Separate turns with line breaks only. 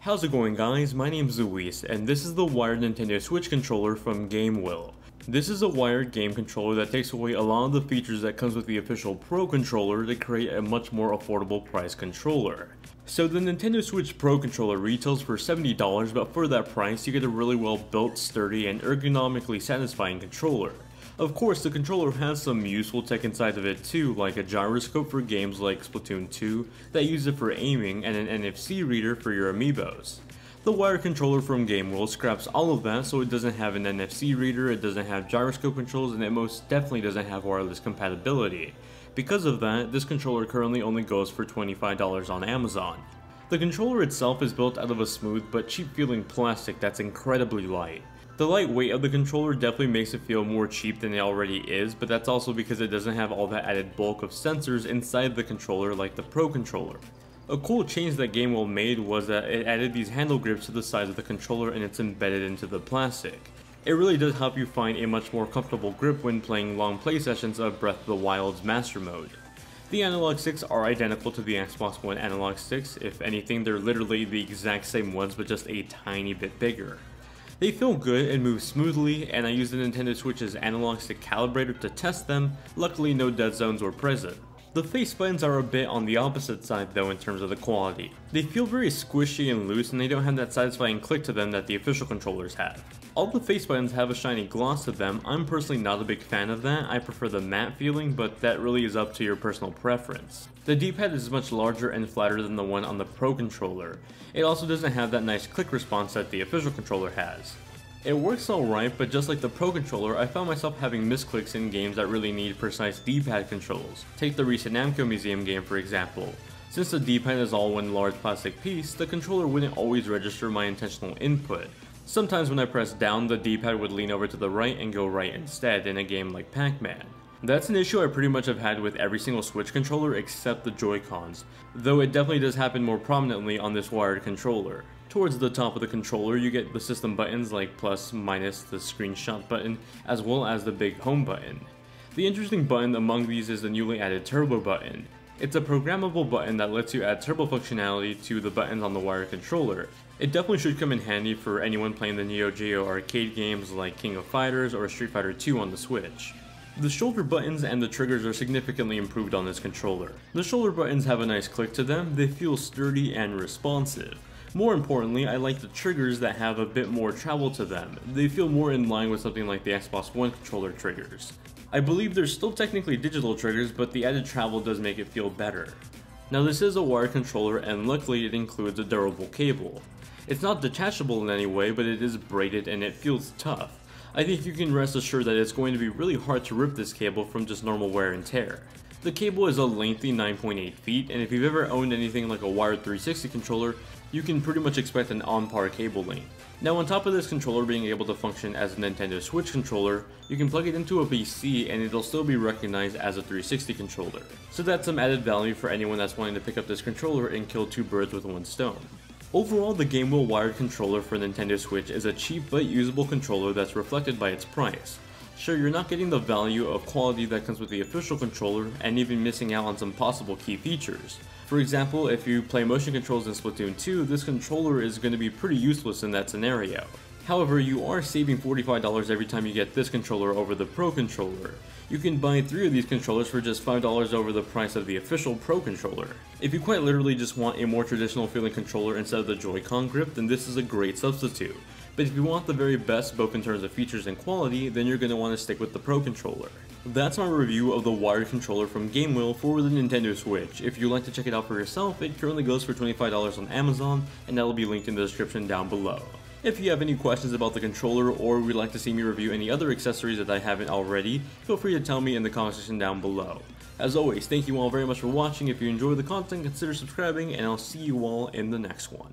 How's it going, guys? My name's Luis, and this is the wired Nintendo Switch controller from GameWill. This is a wired game controller that takes away a lot of the features that comes with the official Pro controller to create a much more affordable price controller. So the Nintendo Switch Pro controller retails for $70, but for that price you get a really well built, sturdy, and ergonomically satisfying controller. Of course, the controller has some useful tech inside of it too, like a gyroscope for games like Splatoon 2 that use it for aiming, and an NFC reader for your amiibos. The wired controller from GameWill scraps all of that, so it doesn't have an NFC reader, it doesn't have gyroscope controls, and it most definitely doesn't have wireless compatibility. Because of that, this controller currently only goes for $25 on Amazon. The controller itself is built out of a smooth but cheap feeling plastic that's incredibly light. The light weight of the controller definitely makes it feel more cheap than it already is, but that's also because it doesn't have all that added bulk of sensors inside the controller like the Pro controller. A cool change that GameWill made was that it added these handle grips to the sides of the controller and it's embedded into the plastic. It really does help you find a much more comfortable grip when playing long play sessions of Breath of the Wild's Master Mode. The analog sticks are identical to the Xbox One analog sticks. If anything, they're literally the exact same ones but just a tiny bit bigger. They feel good and move smoothly, and I used the Nintendo Switch's analog stick calibrator to test them. Luckily, no dead zones were present. The face buttons are a bit on the opposite side though in terms of the quality. They feel very squishy and loose, and they don't have that satisfying click to them that the official controllers have. All the face buttons have a shiny gloss to them. I'm personally not a big fan of that. I prefer the matte feeling, but that really is up to your personal preference. The D-pad is much larger and flatter than the one on the Pro controller. It also doesn't have that nice click response that the official controller has. It works alright, but just like the Pro controller, I found myself having misclicks in games that really need precise D-pad controls. Take the recent Namco Museum game for example. Since the D-pad is all one large plastic piece, the controller wouldn't always register my intentional input. Sometimes when I pressed down, the D-pad would lean over to the right and go right instead in a game like Pac-Man. That's an issue I pretty much have had with every single Switch controller except the Joy-Cons, though it definitely does happen more prominently on this wired controller. Towards the top of the controller you get the system buttons like plus, minus, the screenshot button, as well as the big home button. The interesting button among these is the newly added turbo button. It's a programmable button that lets you add turbo functionality to the buttons on the wired controller. It definitely should come in handy for anyone playing the Neo Geo arcade games like King of Fighters or Street Fighter 2 on the Switch. The shoulder buttons and the triggers are significantly improved on this controller. The shoulder buttons have a nice click to them, they feel sturdy and responsive. More importantly, I like the triggers that have a bit more travel to them. They feel more in line with something like the Xbox One controller triggers. I believe they're still technically digital triggers, but the added travel does make it feel better. Now this is a wired controller, and luckily it includes a durable cable. It's not detachable in any way, but it is braided and it feels tough. I think you can rest assured that it's going to be really hard to rip this cable from just normal wear and tear. The cable is a lengthy 9.8 feet, and if you've ever owned anything like a wired 360 controller, you can pretty much expect an on-par cable length. Now on top of this controller being able to function as a Nintendo Switch controller, you can plug it into a PC and it'll still be recognized as a 360 controller. So that's some added value for anyone that's wanting to pick up this controller and kill two birds with one stone. Overall, the GameWill wired controller for Nintendo Switch is a cheap but usable controller that's reflected by its price. Sure, you're not getting the value of quality that comes with the official controller, and even missing out on some possible key features. For example, if you play motion controls in Splatoon 2, this controller is going to be pretty useless in that scenario. However, you are saving $45 every time you get this controller over the Pro controller. You can buy 3 of these controllers for just $5 over the price of the official Pro controller. If you quite literally just want a more traditional feeling controller instead of the Joy-Con grip, then this is a great substitute. But if you want the very best both in terms of features and quality, then you're going to want to stick with the Pro controller. That's my review of the wired controller from GameWill for the Nintendo Switch. If you'd like to check it out for yourself, it currently goes for $25 on Amazon, and that will be linked in the description down below. If you have any questions about the controller, or would like to see me review any other accessories that I haven't already, feel free to tell me in the comment section down below. As always, thank you all very much for watching. If you enjoyed the content, consider subscribing, and I'll see you all in the next one.